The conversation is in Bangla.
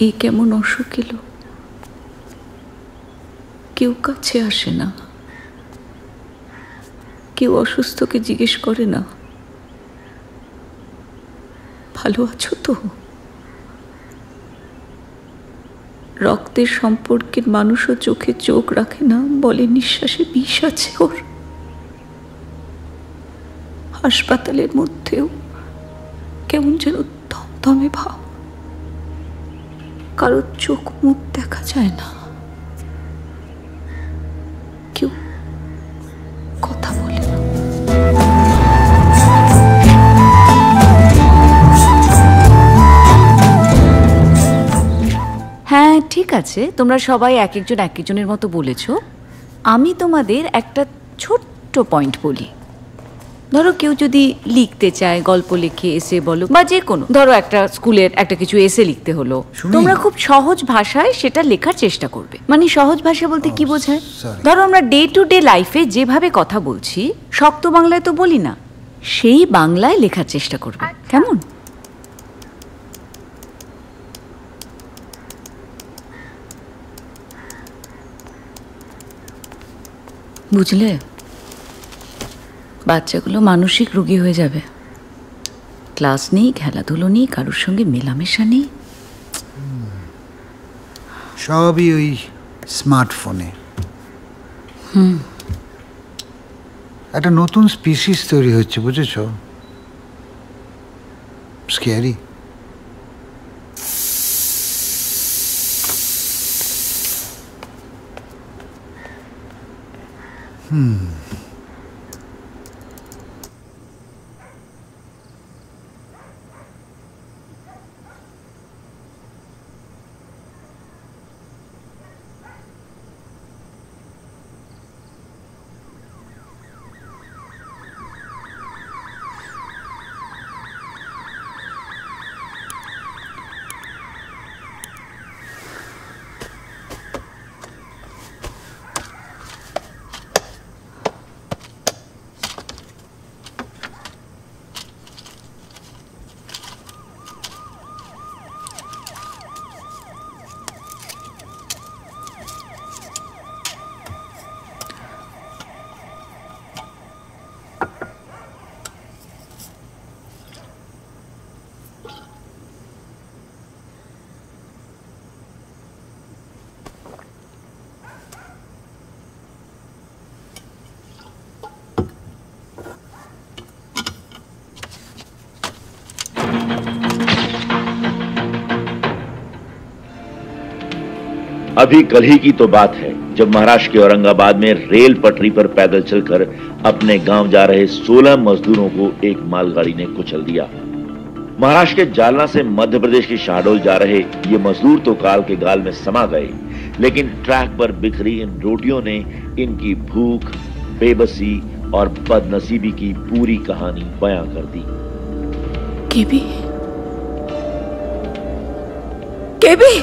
এই কেমন অসুখ এলো, কেউ কাছে আসে না, কেউ অসুস্থকে জিজ্ঞেস করে না ভালো আছো তো। রক্তের সম্পর্কের মানুষও চোখে চোখ রাখে না, বলে নিঃশ্বাসে বিষ আছে ওর। হাসপাতালের মধ্যেও কেমন যেন থমথমে ভাব, কারোর চোখ মুখ দেখা যায় না, কেউ কথা বলে না। হ্যাঁ ঠিক আছে, তোমরা সবাই এক একজনের মতো বলেছো। আমি তোমাদের একটা ছোট্ট পয়েন্ট বলি। ধরো কেউ যদি লিখতে চায়, গল্প লিখে এসে বলো, বা যে কোনো, ধরো একটা স্কুলের একটা কিছু এসে লিখতে হলো, তোমরা খুব সহজ ভাষায় সেটা লেখার চেষ্টা করবে। মানে সহজ ভাষা বলতে কি বোঝায়? ধরো আমরা ডে টু ডে লাইফে যেভাবে কথা বলছি, শক্ত বাংলায় তো বলি না, সেই বাংলায় লেখার চেষ্টা করবে। কেমন? বুঝলে, বাচ্চাগুলো মানসিক রোগী হয়ে যাবে। ক্লাস নেই, খেলাধুলো নেই, কারোর সঙ্গে মেলামেশা নেই, সবই ওই স্মার্টফোনে। একটা নতুন স্পিসিস তৈরি হচ্ছে, বুঝেছ? স্ক্যারি। अभी कल ही की तो बात है जब महाराष्ट्र के औरंगाबाद में रेल पटरी पर पैदल चलकर अपने गांव जा रहे 16 मजदूरों को एक मालगाड़ी ने कुचल दिया। महाराष्ट्र के जालना से मध्य प्रदेश के शहडोल जा रहे ये मजदूर तो काल के गाल में समा गए, लेकिन ट्रैक पर बिखरी इन रोटियों ने इनकी भूख, बेबसी और बदनसीबी की पूरी कहानी बयां कर दी। केबी, केबी।